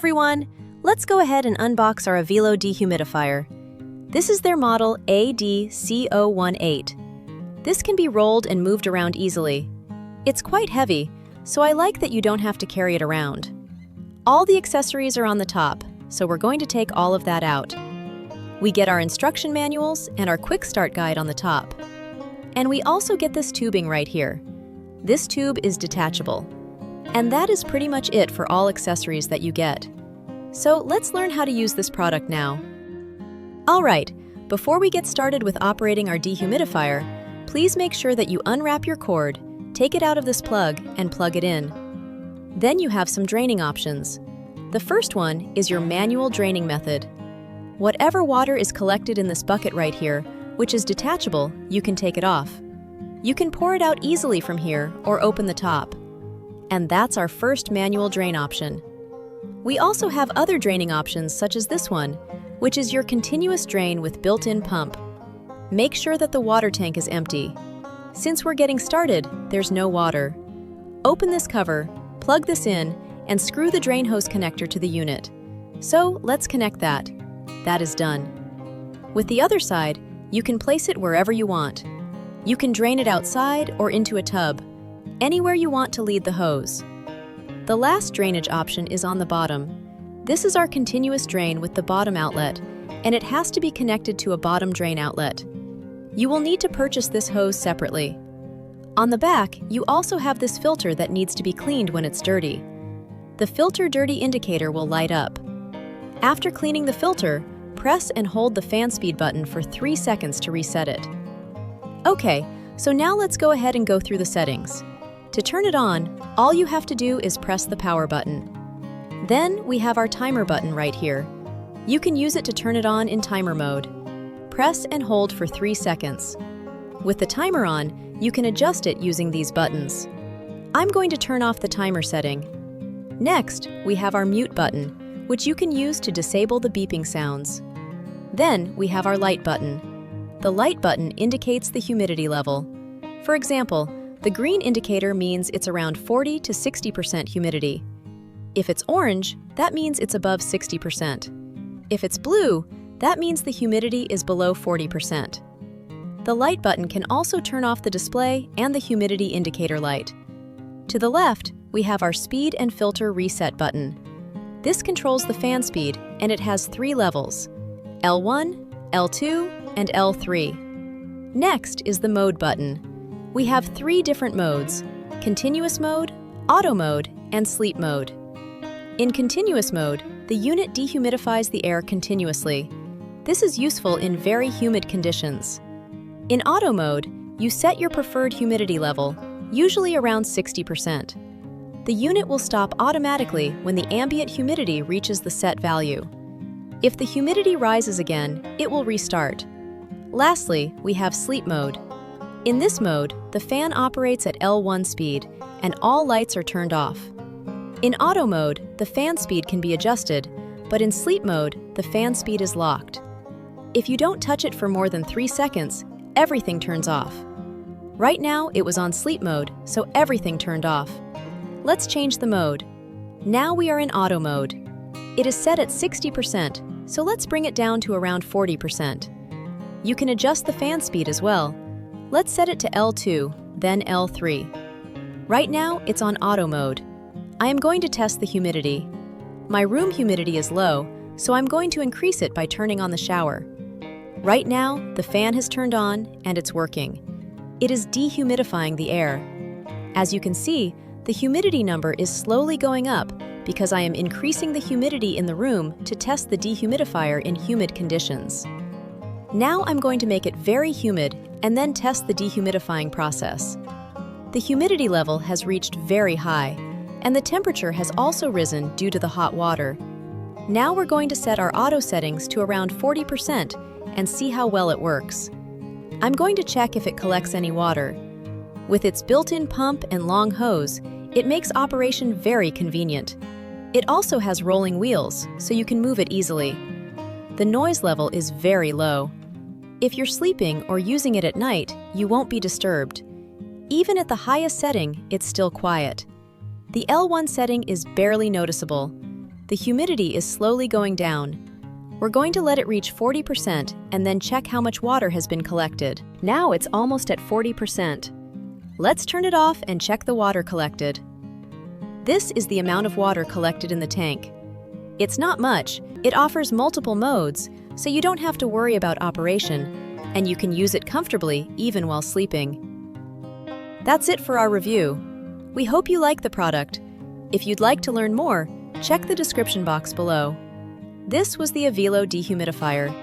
everyone! Let's go ahead and unbox our Avylo Dehumidifier. This is their model ADCO18. This can be rolled and moved around easily. It's quite heavy, so I like that you don't have to carry it around. All the accessories are on the top, so we're going to take all of that out. We get our instruction manuals and our quick start guide on the top. And we also get this tubing right here. This tube is detachable. And that is pretty much it for all accessories that you get. So let's learn how to use this product now. Alright, before we get started with operating our dehumidifier, please make sure that you unwrap your cord, take it out of this plug, and plug it in. Then you have some draining options. The first one is your manual draining method. Whatever water is collected in this bucket right here, which is detachable, you can take it off. You can pour it out easily from here or open the top. And that's our first manual drain option. We also have other draining options such as this one, which is your continuous drain with built-in pump. Make sure that the water tank is empty. Since we're getting started, there's no water. Open this cover, plug this in, and screw the drain hose connector to the unit. So let's connect that. That is done. With the other side, you can place it wherever you want. You can drain it outside or into a tub, anywhere you want to lead the hose. The last drainage option is on the bottom. This is our continuous drain with the bottom outlet, and it has to be connected to a bottom drain outlet. You will need to purchase this hose separately. On the back, you also have this filter that needs to be cleaned when it's dirty. The filter dirty indicator will light up. After cleaning the filter, press and hold the fan speed button for 3 seconds to reset it. Okay, so now let's go ahead and go through the settings. To turn it on, all you have to do is press the power button. Then we have our timer button right here. You can use it to turn it on in timer mode. Press and hold for 3 seconds. With the timer on, you can adjust it using these buttons. I'm going to turn off the timer setting. Next, we have our mute button, which you can use to disable the beeping sounds. Then we have our light button. The light button indicates the humidity level. For example, the green indicator means it's around 40 to 60% humidity. If it's orange, that means it's above 60%. If it's blue, that means the humidity is below 40%. The light button can also turn off the display and the humidity indicator light. To the left, we have our speed and filter reset button. This controls the fan speed, and it has 3 levels: L1, L2, and L3. Next is the mode button. We have 3 different modes: continuous mode, auto mode, and sleep mode. In continuous mode, the unit dehumidifies the air continuously. This is useful in very humid conditions. In auto mode, you set your preferred humidity level, usually around 60%. The unit will stop automatically when the ambient humidity reaches the set value. If the humidity rises again, it will restart. Lastly, we have sleep mode. In this mode, the fan operates at L1 speed, and all lights are turned off. In auto mode, the fan speed can be adjusted, but in sleep mode, the fan speed is locked. If you don't touch it for more than 3 seconds, everything turns off. Right now, it was on sleep mode, so everything turned off. Let's change the mode. Now we are in auto mode. It is set at 60%, so let's bring it down to around 40%. You can adjust the fan speed as well. Let's set it to L2, then L3. Right now, it's on auto mode. I am going to test the humidity. My room humidity is low, so I'm going to increase it by turning on the shower. Right now, the fan has turned on and it's working. It is dehumidifying the air. As you can see, the humidity number is slowly going up because I am increasing the humidity in the room to test the dehumidifier in humid conditions. Now I'm going to make it very humid and then test the dehumidifying process. The humidity level has reached very high, and the temperature has also risen due to the hot water. Now we're going to set our auto settings to around 40% and see how well it works. I'm going to check if it collects any water. With its built-in pump and long hose, it makes operation very convenient. It also has rolling wheels, so you can move it easily. The noise level is very low. If you're sleeping or using it at night, you won't be disturbed. Even at the highest setting, it's still quiet. The L1 setting is barely noticeable. The humidity is slowly going down. We're going to let it reach 40% and then check how much water has been collected. Now it's almost at 40%. Let's turn it off and check the water collected. This is the amount of water collected in the tank. It's not much. It offers multiple modes, so you don't have to worry about operation, and you can use it comfortably even while sleeping. That's it for our review. We hope you like the product. If you'd like to learn more, check the description box below. This was the Avylo Dehumidifier.